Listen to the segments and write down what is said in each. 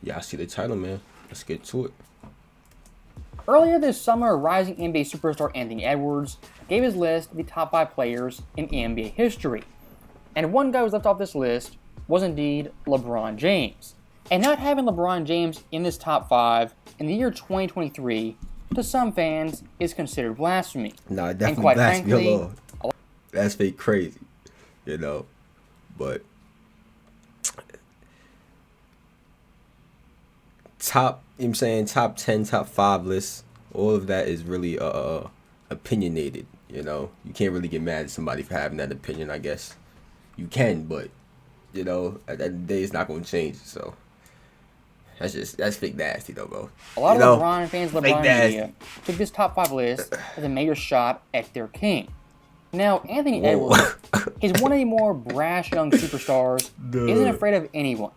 Yeah, I see the title, man. Let's get to it. Earlier this summer, rising NBA superstar Anthony Edwards gave his list of the top 5 players in NBA history. And one guy who was left off this list was indeed LeBron James. And not having LeBron James in this top 5 in the year 2023, to some fans, is considered blasphemy. Nah, And definitely quite blasphemy. frankly, Lord. That's fake crazy, you know. But top, you know what I'm saying, top 10, top 5 lists, all of that is really opinionated, you know. You can't really get mad at somebody for having that opinion, I guess. You can, but, you know, at the end of the day, it's not going to change, so. That's fake nasty, though, bro. a lot You of know, LeBron fans, fake LeBron nasty. media, took this top 5 list as a major shot at their king. Now, Anthony Whoa. Edwards, he's one of the more brash young superstars, isn't afraid of anyone.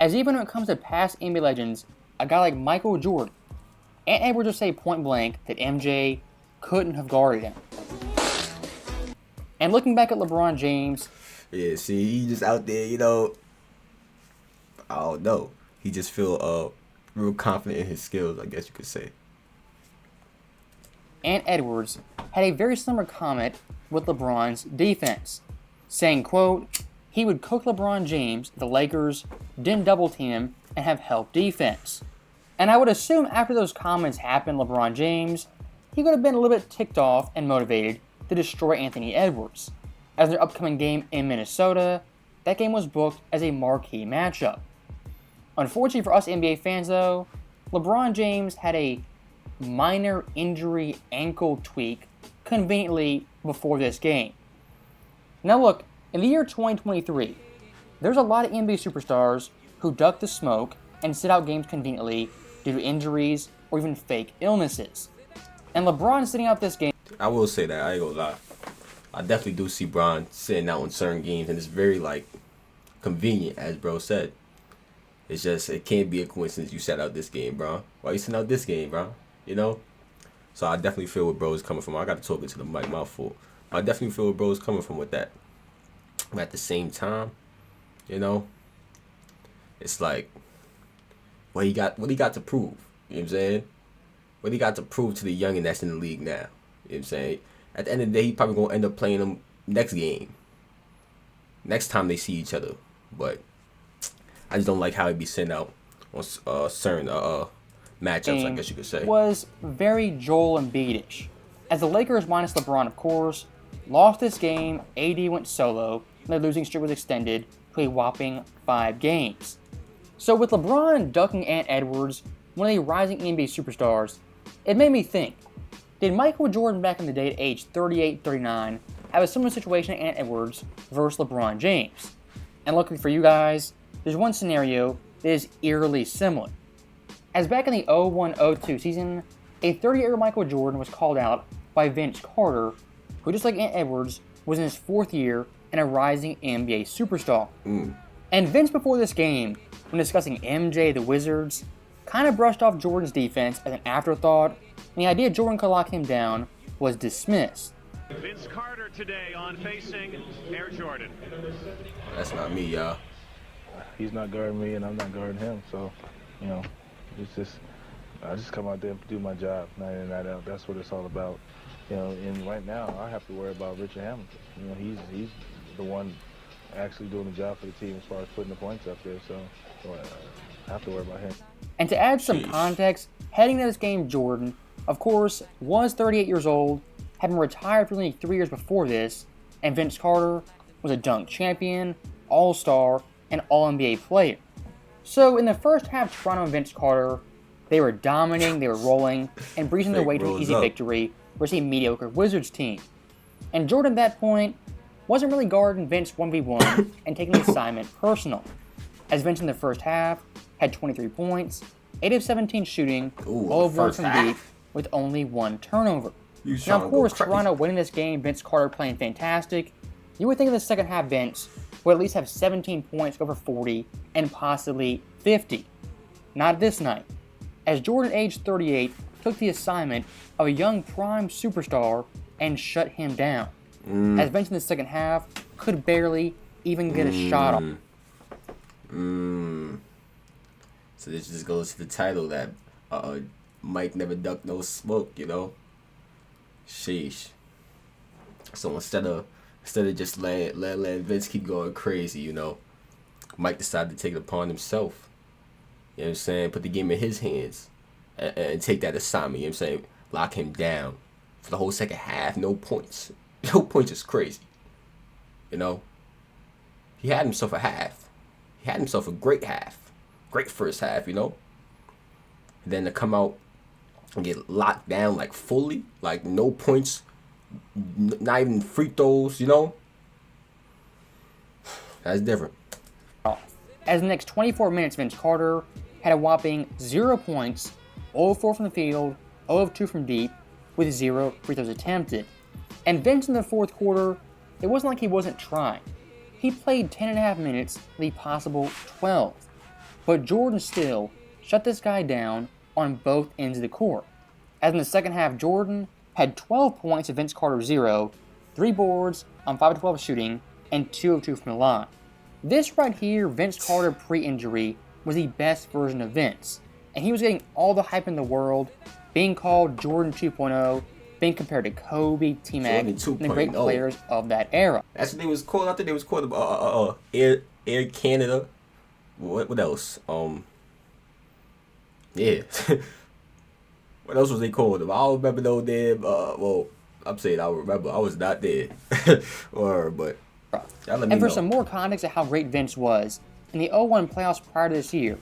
As even when it comes to past NBA legends, a guy like Michael Jordan, Ant Edwards will say point blank that MJ couldn't have guarded him. And looking back at LeBron James, Yeah, see, he just out there, you know. I don't know. He just feel real confident in his skills, I guess you could say. Ant Edwards had a very similar comment with LeBron's defense, saying, quote, he would cook LeBron James if the Lakers didn't double team him and have help defense. And I would assume after those comments happened, LeBron James, he would have been a little bit ticked off and motivated to destroy Anthony Edwards. As their upcoming game in Minnesota, that game was booked as a marquee matchup. Unfortunately for us NBA fans though, LeBron James had a minor injury ankle tweak conveniently before this game. Now look, in the year 2023, there's a lot of NBA superstars who duck the smoke and sit out games conveniently due to injuries or even fake illnesses. And LeBron sitting out this game. I will say that, I ain't gonna lie. I definitely do see Bron sitting out in certain games, and it's very, like, convenient, as bro said. It's just, it can't be a coincidence you sat out this game, bro. Why you sitting out this game, bro? You know? So I definitely feel where bro is coming from. I got to talk into the mic, my fault. I definitely feel where bro is coming from with that. But at the same time, you know, it's like, what he got to prove. You know what I'm saying? What he got to prove to the youngin' that's in the league now. You know what I'm saying? At the end of the day, he probably gonna end up playing them next game. Next time they see each other. But I just don't like how he be sent out on certain matchups, I guess you could say. Was very Joel Embiid-ish. As the Lakers minus LeBron, of course, lost this game, AD went solo, and their losing streak was extended to a whopping 5 games. So with LeBron ducking Ant Edwards, one of the rising NBA superstars, it made me think, did Michael Jordan back in the day at age 38, 39 have a similar situation to Ant Edwards versus LeBron James? And luckily for you guys, there's one scenario that is eerily similar. As back in the 01-02 season, a 30-year-old Michael Jordan was called out by Vince Carter, who just like Ant Edwards, was in his 4th year and a rising NBA superstar. And Vince before this game, when discussing MJ the Wizards, kind of brushed off Jordan's defense as an afterthought, and the idea Jordan could lock him down was dismissed. Vince Carter today on facing Air Jordan. That's not me, y'all. He's not guarding me and I'm not guarding him, so, you know, it's just, I just come out there and do my job, night in, night out. That's what it's all about. You know, and right now, I have to worry about Richard Hamilton. You know, he's the one actually doing the job for the team as far as putting the points up there, so I have to worry about him. And to add some context, heading to this game, Jordan, of course, was 38 years old, had been retired for only 3 years before this, and Vince Carter was a dunk champion, all-star, and all-NBA player. So in the first half, Toronto and Vince Carter, they were dominating, they were rolling, and breezing their way to an easy victory versus a mediocre Wizards team. And Jordan at that point wasn't really guarding Vince 1v1 and taking the assignment personal, as Vince in the first half had 23 points, 8 of 17 shooting, all of 1 from deep, with only 1 turnover. Now, of course, Toronto winning this game, Vince Carter playing fantastic. You would think in the second half, Vince would at least have 17 points, over 40, and possibly 50. Not this night, as Jordan, aged 38, took the assignment of a young prime superstar and shut him down. As Vince in the second half could barely even get a shot on. So this just goes to the title that Mike never ducked no smoke, you know. Sheesh. So instead of just letting Vince keep going crazy, you know, Mike decided to take it upon himself. You know what I'm saying? Put the game in his hands and take that assignment. You know what I'm saying? Lock him down for the whole second half. No points. No points is crazy. You know? He had himself a half. He had himself a great half. Great first half, you know? And then to come out and get locked down like fully, like no points, not even free throws, you know? That's different. As the next 24 minutes, Vince Carter had a whopping 0 points, 0 of 4 from the field, 0 of 2 from deep, with 0 free throws attempted. And Vince in the fourth quarter, it wasn't like he wasn't trying. He played 10.5 minutes with a possible 12. But Jordan still shut this guy down on both ends of the court. As in the second half, Jordan had 12 points to Vince Carter's 0, 3 boards on 5 of 12 shooting, and 2 of 2 from the line. This right here, Vince Carter pre-injury, was the best version of Vince. And he was getting all the hype in the world, being called Jordan 2.0, being compared to Kobe, T-Mac, and the great players of that era. That's what they was called. I think they was called Air Canada. What else? Yeah. What else was they called? I don't remember no damn. Well, I'm saying I remember. I was not there. But and for some more context of how great Vince was, in the 0-1 playoffs prior to this year,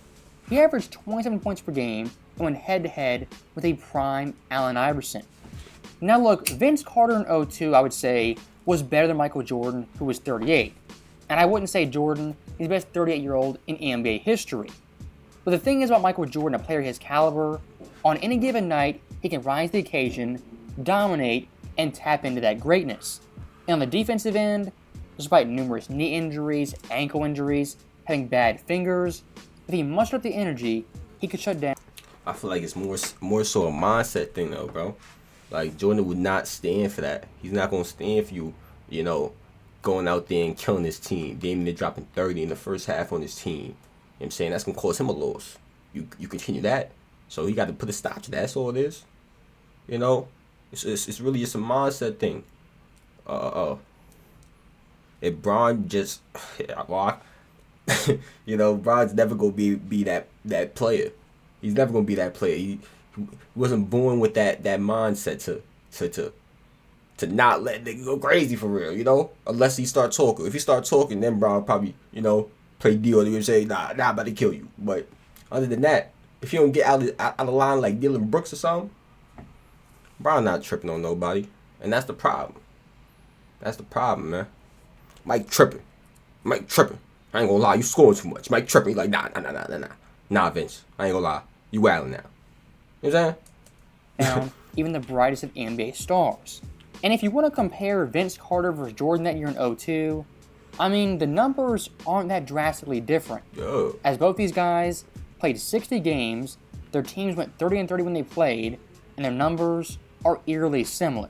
he averaged 27 points per game and went head-to-head with a prime Allen Iverson. Now look, Vince Carter in 0-2, I would say, was better than Michael Jordan, who was 38. And I wouldn't say Jordan is the best 38-year-old in NBA history. But the thing is about Michael Jordan, a player his caliber, on any given night, he can rise to the occasion, dominate, and tap into that greatness. And on the defensive end, despite numerous knee injuries, ankle injuries, having bad fingers, if he mustered up the energy, he could shut down. I feel like it's more so a mindset thing though, bro. Like Jordan would not stand for that. He's not gonna stand for you, you know, going out there and killing his team. Damien dropping 30 in the first half on his team. You know what I'm saying? That's gonna cause him a loss. You continue that. So he got to put a stop to that. That's all it is. You know? It's really just a mindset thing. If Bron just you know, Bron's never gonna be that player. He's never gonna be that player. He wasn't born with that mindset to not let nigga go crazy for real, you know? Unless he start talking. If he start talking, then Bron probably, you know, play deal and say, nah, I'm about to kill you. But other than that, if you don't get out of line like Dylan Brooks or something, Bron not tripping on nobody. And that's the problem. That's the problem, man. Mike tripping. I ain't gonna lie, you scoring too much. Mike tripping. He like, nah. Nah, Vince. I ain't gonna lie. You wildin' now. You know what I'm saying? Down even the brightest of NBA stars. And if you want to compare Vince Carter versus Jordan that year in 0-2, I mean, the numbers aren't that drastically different. Yo. As both these guys played 60 games, their teams went 30-30 when they played, and their numbers are eerily similar.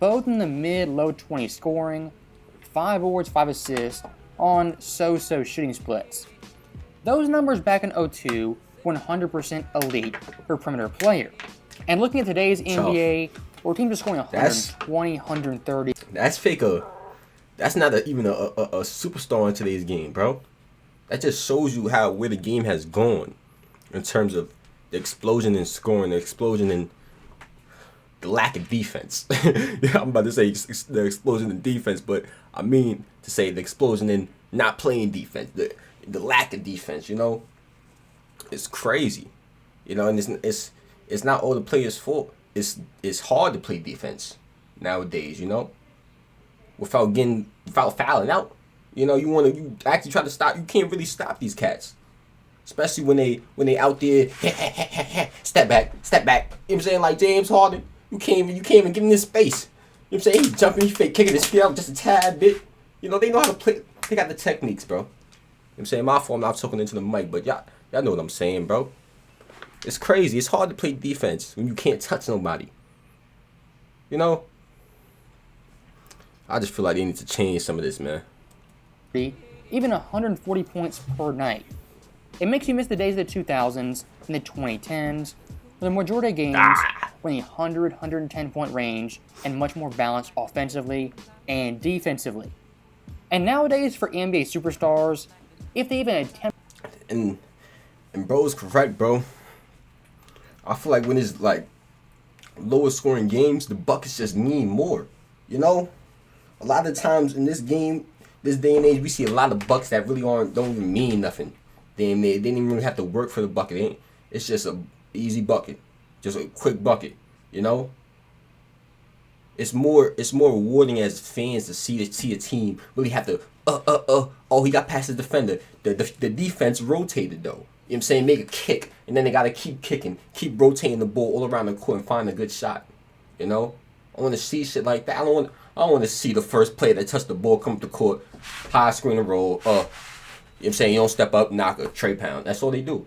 Both in the mid-low 20s scoring, 5 boards, 5 assists on so-so shooting splits. Those numbers back in 0-2 were 100% elite for a perimeter player. And looking at today's NBA, where teams are scoring 120, 130. That's fake. That's not even a superstar in today's game, bro. That just shows you where the game has gone in terms of the explosion in scoring, the explosion in the lack of defense. I'm about to say the explosion in defense, but I mean to say the explosion in not playing defense, the lack of defense. You know, it's crazy. You know, and it's not all the players' fault. It's hard to play defense nowadays. You know, without fouling out. You know, you actually try to stop. You can't really stop these cats, especially when they out there step back. You know what I'm saying? Like James Harden, you can't even give him this space. You know what I'm saying? He's jumping, he's fake kicking his feet out just a tad bit. You know, they know how to play. They got the techniques, bro. You know what I'm saying? My fault, I'm not talking into the mic, but y'all know what I'm saying, bro. It's crazy. It's hard to play defense when you can't touch nobody. You know? I just feel like they need to change some of this, man. Even 140 points per night. It makes you miss the days of the 2000s and the 2010s, where the majority of games were in the 100, 110-point range and much more balanced offensively and defensively. And nowadays, for NBA superstars, if they even attempt... And bro's correct, bro. I feel like when it's like lower scoring games, the buckets just mean more. You know? A lot of times in this game, this day and age, we see a lot of bucks that really don't even mean nothing. They didn't even really have to work for the bucket. It's just a easy bucket. Just a quick bucket. You know? It's more rewarding as fans to see a team really have to oh, he got past the defender. The defense rotated though. You know what I'm saying? Make a kick, and then they gotta keep kicking, keep rotating the ball all around the court and find a good shot. You know? I wanna see shit like that. I don't wanna see the first player that touched the ball come up the court, high screen and roll, you know what I'm saying? You don't step up, knock a tray pound. That's all they do.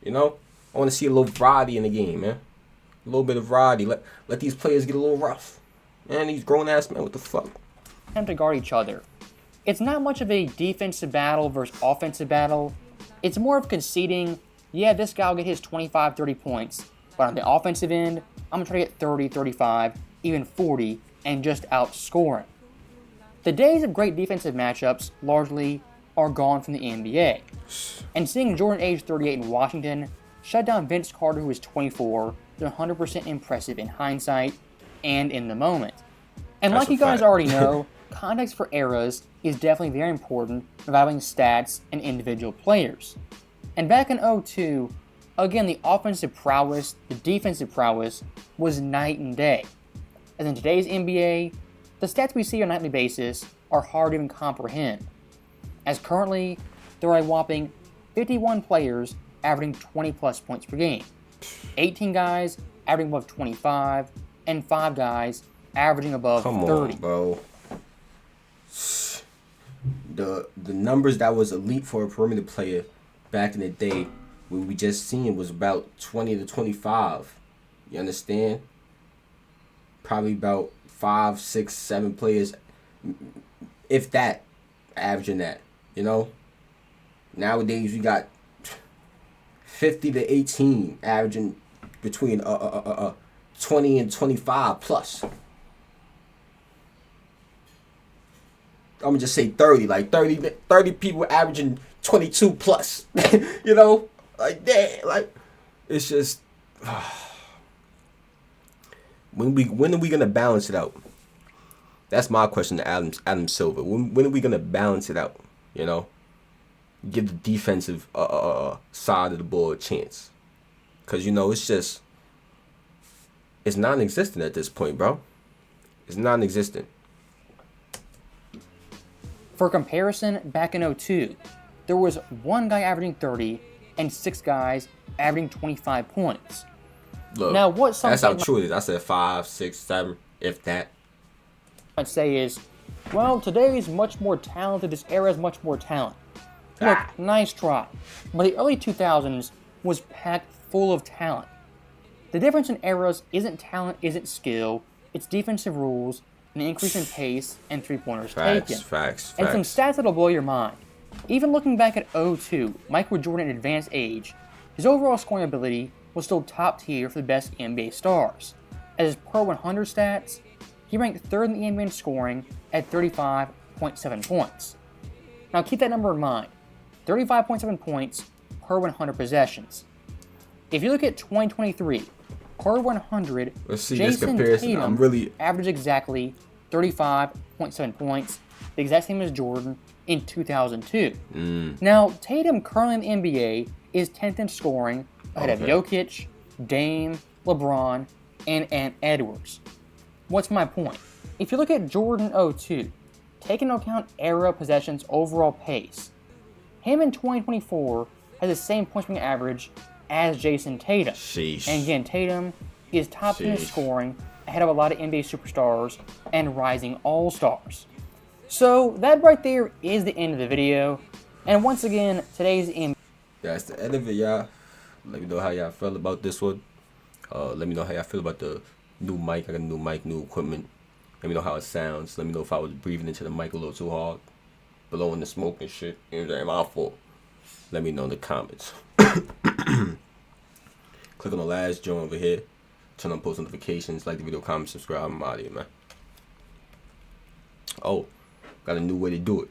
You know? I wanna see a little variety in the game, man. A little bit of variety. Let these players get a little rough. Man, these grown-ass men, what the fuck? To guard each other. It's not much of a defensive battle versus offensive battle. It's more of conceding, yeah, this guy will get his 25, 30 points, but on the offensive end, I'm going to try to get 30, 35, even 40, and just outscore him. The days of great defensive matchups, largely, are gone from the NBA. And seeing Jordan, age 38 in Washington, shut down Vince Carter, who was 24, is 100% impressive in hindsight and in the moment. And That's like you guys already know, context for eras is definitely very important in evaluating stats and individual players. And back in 2002, again, the offensive prowess, the defensive prowess was night and day. As in today's NBA, the stats we see on a nightly basis are hard to even comprehend. As currently, there are a whopping 51 players averaging 20 plus points per game, 18 guys averaging above 25, and 5 guys averaging above 30. Come on, bro. The numbers that was elite for a perimeter player back in the day, when we just seen, was about 20 to 25. You understand? Probably about 5, 6, 7 players, if that, averaging that. You know? Nowadays we got 50 to 18 averaging between 20 and 25 plus. I'm gonna just say 30, like 30 people averaging 22 plus. You know, like that. Like, it's just when are we gonna balance it out? That's my question to Adam Silver. When are we gonna balance it out? You know, give the defensive side of the ball a chance, because you know it's non-existent at this point, bro. It's non-existent. For comparison, back in 2002, there was 1 guy averaging 30 and 6 guys averaging 25 points. Look, now, what some that's how true it is. I said 5, 6, 7, if that. I'd say is, well, today is much more talented. This era is much more talent. Look, nice try. But the early 2000s was packed full of talent. The difference in eras isn't talent, isn't skill. It's defensive rules, an increase in pace, and three-pointers taken. Facts. And some stats that'll blow your mind. Even looking back at 2002, Michael Jordan at advanced age, his overall scoring ability was still top tier for the best NBA stars. As his per 100 stats, he ranked 3rd in the NBA in scoring at 35.7 points. Now keep that number in mind, 35.7 points per 100 possessions. If you look at 2023, per 100, let's see Jason this comparison. Tatum averaged exactly 35.7 points, the exact same as Jordan in 2002. Now, Tatum currently in the NBA is 10th in scoring, ahead of Jokic, Dame, LeBron, and Ant Edwards. What's my point? If you look at Jordan 02, take into account era possessions overall pace, him in 2024 has the same points per game average as Jason Tatum. Sheesh. And again, Tatum is top in scoring, ahead of a lot of NBA superstars and rising all-stars. So that right there is the end of the video. And once again, today's NBA. That's the end of it, y'all. Let me know how y'all felt about this one. Let me know how y'all feel about the new mic. I got a new mic, new equipment. Let me know how it sounds. Let me know if I was breathing into the mic a little too hard, blowing the smoke and shit. You know what I'm saying? My fault. Let me know in the comments. Click on the last joint over here. Turn on post notifications. Like the video, comment, subscribe. I'm out of here, man. Oh, got a new way to do it.